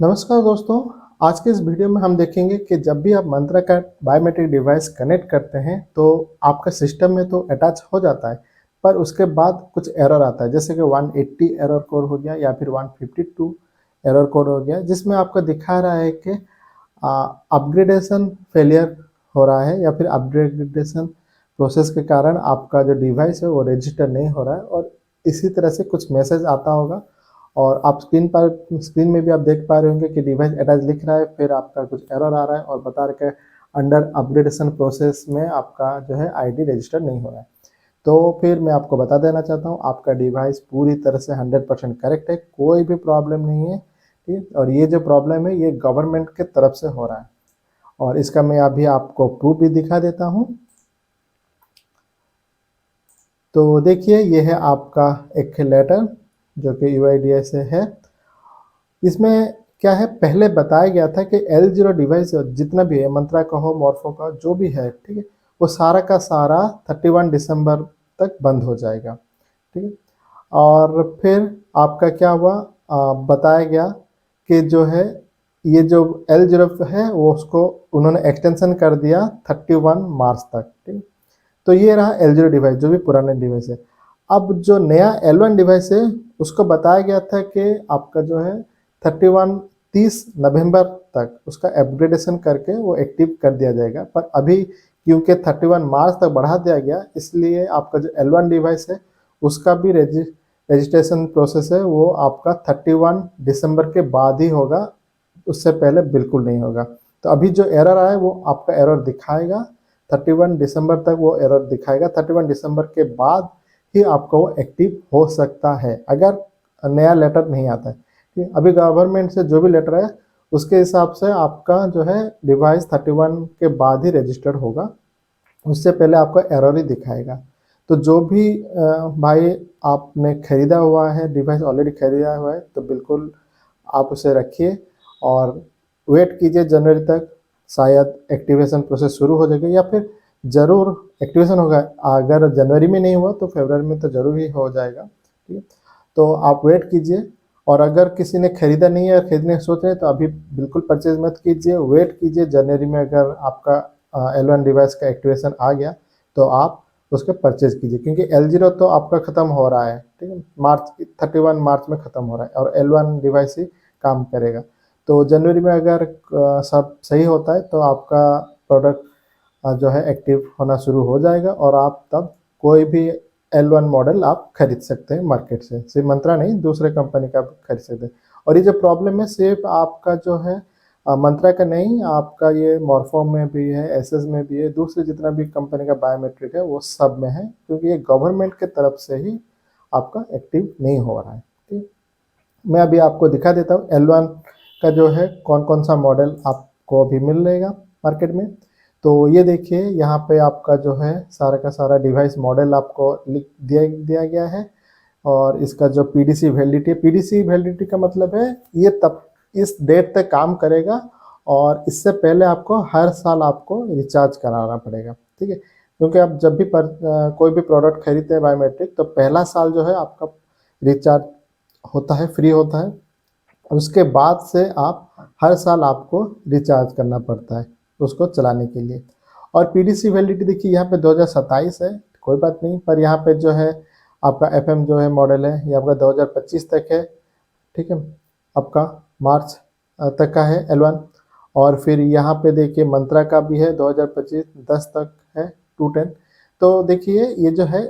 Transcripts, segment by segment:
नमस्कार दोस्तों। आज के इस वीडियो में हम देखेंगे कि जब भी आप मंत्रा का बायोमेट्रिक डिवाइस कनेक्ट करते हैं तो आपका सिस्टम में तो अटैच हो जाता है, पर उसके बाद कुछ एरर आता है, जैसे कि 180 एरर कोड हो गया या फिर 152 एरर कोड हो गया, जिसमें आपको दिखा रहा है कि अपग्रेडेशन फेलियर हो रहा है या फिर अपग्रेडेशन प्रोसेस के कारण आपका जो डिवाइस है वो रजिस्टर नहीं हो रहा है। और इसी तरह से कुछ मैसेज आता होगा और आप स्क्रीन में भी आप देख पा रहे होंगे कि डिवाइस अटैच लिख रहा है, फिर आपका कुछ एरर आ रहा है और बता रहा है कि अंडर अपग्रेडेशन प्रोसेस में आपका जो है आईडी रजिस्टर नहीं हो रहा है। तो फिर मैं आपको बता देना चाहता हूँ, आपका डिवाइस पूरी तरह से 100% करेक्ट है, कोई भी प्रॉब्लम नहीं है। ठीक है, और ये जो प्रॉब्लम है ये गवर्नमेंट के तरफ से हो रहा है और इसका मैं अभी आपको प्रूफ भी दिखा देता हूँ। तो देखिए, ये है आपका एक लेटर जो कि यूआईडीआई से है। इसमें क्या है, पहले बताया गया था कि L0 डिवाइस जितना भी है, मंत्रा का हो, मॉर्फो का जो भी है, ठीक है, वो सारा का सारा 31 दिसंबर तक बंद हो जाएगा। ठीक है, और फिर आपका क्या हुआ, बताया गया कि जो है ये जो L0 है वो उसको उन्होंने एक्सटेंशन कर दिया 31 मार्च तक। ठीक है, तो ये रहा L0 डिवाइस जो भी पुराने डिवाइस है। अब जो नया L1 डिवाइस है उसको बताया गया था कि आपका जो है 30 नवंबर तक उसका अपग्रेडेशन करके वो एक्टिव कर दिया जाएगा, पर अभी क्योंकि 31 मार्च तक बढ़ा दिया गया, इसलिए आपका जो L1 डिवाइस है उसका भी रजिस्ट्रेशन प्रोसेस है वो आपका 31 दिसंबर के बाद ही होगा, उससे पहले बिल्कुल नहीं होगा। तो अभी जो एरर आया वो आपका एरर दिखाएगा 31 दिसंबर तक, वो एरर दिखाएगा। 31 दिसंबर के बाद ही आपका वो एक्टिव हो सकता है अगर नया लेटर नहीं आता है। ठीक है, अभी गवर्नमेंट से जो भी लेटर है उसके हिसाब से आपका जो है डिवाइस 31 के बाद ही रजिस्टर्ड होगा, उससे पहले आपका एरर ही दिखाएगा। तो जो भी भाई आपने खरीदा हुआ है डिवाइस, ऑलरेडी खरीदा हुआ है, तो बिल्कुल आप उसे रखिए और वेट कीजिए जनवरी तक, शायद एक्टिवेशन प्रोसेस शुरू हो जाएगा या फिर ज़रूर एक्टिवेशन होगा। अगर जनवरी में नहीं हुआ तो फरवरी में तो ज़रूर ही हो जाएगा। ठीक है, तो आप वेट कीजिए। और अगर किसी ने खरीदा नहीं है, खरीदने सोच रहे हैं, तो अभी बिल्कुल परचेज मत कीजिए, वेट कीजिए। जनवरी में अगर आपका L1 डिवाइस का एक्टिवेशन आ गया तो आप उसके परचेज कीजिए, क्योंकि L0 तो आपका ख़त्म हो रहा है। ठीक है, 31 मार्च में ख़त्म हो रहा है और L1 डिवाइस ही काम करेगा। तो जनवरी में अगर सब सही होता है तो आपका प्रोडक्ट जो है एक्टिव होना शुरू हो जाएगा और आप तब कोई भी L1 मॉडल आप खरीद सकते हैं मार्केट से, सिर्फ मंत्रा नहीं, दूसरे कंपनी का भी खरीद सकते हैं। और ये जो प्रॉब्लम है सिर्फ आपका जो है मंत्रा का नहीं, आपका ये मॉर्फो में भी है, एसएस में भी है, दूसरे जितना भी कंपनी का बायोमेट्रिक है वो सब में है, क्योंकि ये गवर्नमेंट के तरफ से ही आपका एक्टिव नहीं हो रहा है। ठीक, मैं अभी आपको दिखा देता हूँ L1 का जो है कौन कौन सा मॉडल आपको अभी मिल रहेगा मार्केट में। तो ये देखिए, यहाँ पे आपका जो है सारा का सारा डिवाइस मॉडल आपको लिख दिया गया है और इसका जो पीडीसी वैलिडिटी है, पीडीसी वैलिडिटी का मतलब है ये तब इस डेट तक काम करेगा और इससे पहले आपको हर साल आपको रिचार्ज कराना पड़ेगा। ठीक है, क्योंकि आप जब भी कोई भी प्रोडक्ट खरीदते हैं बायोमेट्रिक, तो पहला साल जो है आपका रिचार्ज होता है, फ्री होता है। उसके बाद से आप हर साल आपको रिचार्ज करना पड़ता है उसको चलाने के लिए। और पीडीसी वैलिडिटी देखिए यहाँ पे 2027 है, कोई बात नहीं, पर यहाँ पे जो है आपका एफएम जो है मॉडल है ये आपका 2025 तक है। ठीक है, आपका मार्च तक का है L1। और फिर यहाँ पे देखिए मंत्रा का भी है 2025 10 तक है 210। तो देखिए ये जो है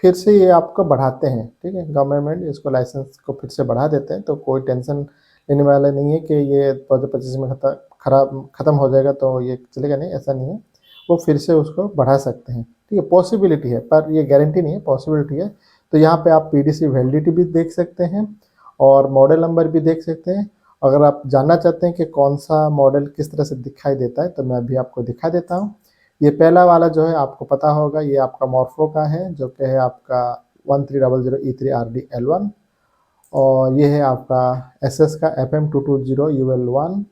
फिर से ये आपको बढ़ाते हैं। ठीक है, गवर्नमेंट इसको लाइसेंस को फिर से बढ़ा देते हैं, तो कोई टेंशन लेने वाला नहीं है कि ये 2025 में ख़त्म हो जाएगा तो ये चलेगा, नहीं, ऐसा नहीं है, वो फिर से उसको बढ़ा सकते हैं। ठीक है, पॉसिबिलिटी है, पर ये गारंटी नहीं है, पॉसिबिलिटी है। तो यहाँ पे आप पीडीसी वैलिडिटी भी देख सकते हैं और मॉडल नंबर भी देख सकते हैं। अगर आप जानना चाहते हैं कि कौन सा मॉडल किस तरह से दिखाई देता है, तो मैं अभी आपको दिखा देता हूँ। ये पहला वाला जो है आपको पता होगा, ये आपका मॉर्फो का है जो कि है आपका 1300E3RD L1। और ये है आपका एसएस का FM220UL1।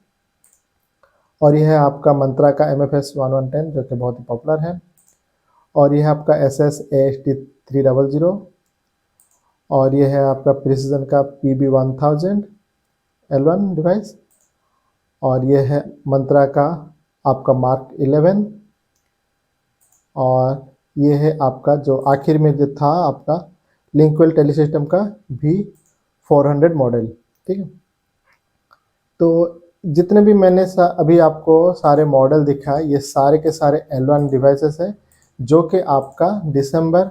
और यह है आपका मंत्रा का MFS 1110 जो कि बहुत ही पॉपुलर है। और यह है आपका SS AST300। और ये है आपका प्रिसीजन का PB1000 L1 डिवाइस। और ये है मंत्रा का आपका मार्क 11 और ये है आपका जो आखिर में जो था आपका लिंकवेल टेलीसिस्टम का V400 मॉडल, ठीक है। तो जितने भी मैंने अभी आपको सारे मॉडल दिखाए ये सारे के सारे L1 डिवाइसेस है जो कि आपका दिसंबर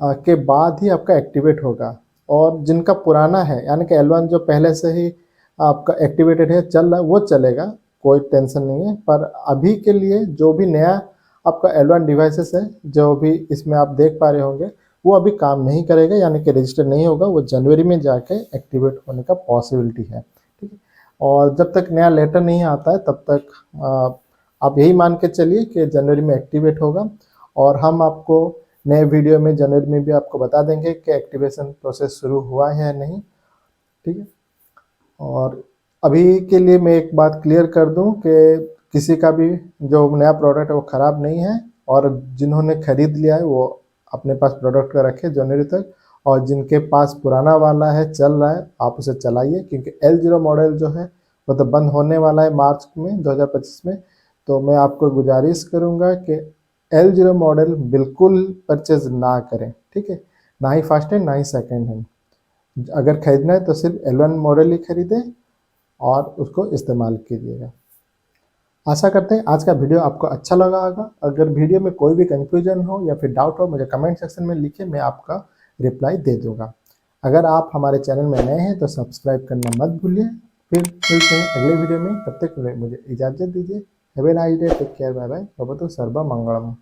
के बाद ही आपका एक्टिवेट होगा। और जिनका पुराना है यानी कि L1 जो पहले से ही आपका एक्टिवेटेड है चल रहा है वो चलेगा, कोई टेंशन नहीं है। पर अभी के लिए जो भी नया आपका L1 डिवाइसेस है जो भी इसमें आप देख पा रहे होंगे वो अभी काम नहीं करेगा यानी कि रजिस्टर नहीं होगा, वो जनवरी में जाके एक्टिवेट होने का पॉसिबिलिटी है, ठीक है। और जब तक नया लेटर नहीं आता है तब तक आप यही मान के चलिए कि जनवरी में एक्टिवेट होगा। और हम आपको नए वीडियो में जनवरी में भी आपको बता देंगे कि एक्टिवेशन प्रोसेस शुरू हुआ है या नहीं, ठीक है। और अभी के लिए मैं एक बात क्लियर कर दूं कि किसी का भी जो नया प्रोडक्ट है वो ख़राब नहीं है और जिन्होंने ख़रीद लिया है वो अपने पास प्रोडक्ट का रखें जनवरी तक, और जिनके पास पुराना वाला है चल रहा है आप उसे चलाइए क्योंकि L0 मॉडल जो है वो तो बंद होने वाला है मार्च में 2025 में। तो मैं आपको गुजारिश करूँगा कि L0 मॉडल बिल्कुल परचेज़ ना करें, ठीक है। ना ही फर्स्ट हैंड ना ही सेकेंड हैंड, अगर ख़रीदना है तो सिर्फ L1 मॉडल ही खरीदें और उसको इस्तेमाल कीजिएगा। आशा करते हैं आज का वीडियो आपको अच्छा लगा होगा। अगर वीडियो में कोई भी कन्फ्यूजन हो या फिर डाउट हो मुझे कमेंट सेक्शन में लिखिए, मैं आपका रिप्लाई दे दूँगा। अगर आप हमारे चैनल में नए हैं तो सब्सक्राइब करना मत भूलिए। फिर मिलते हैं अगले वीडियो में, तब तक मुझे इजाज़त दीजिए। Have a nice day, take care, bye bye, भवतु सर्वमंगलम।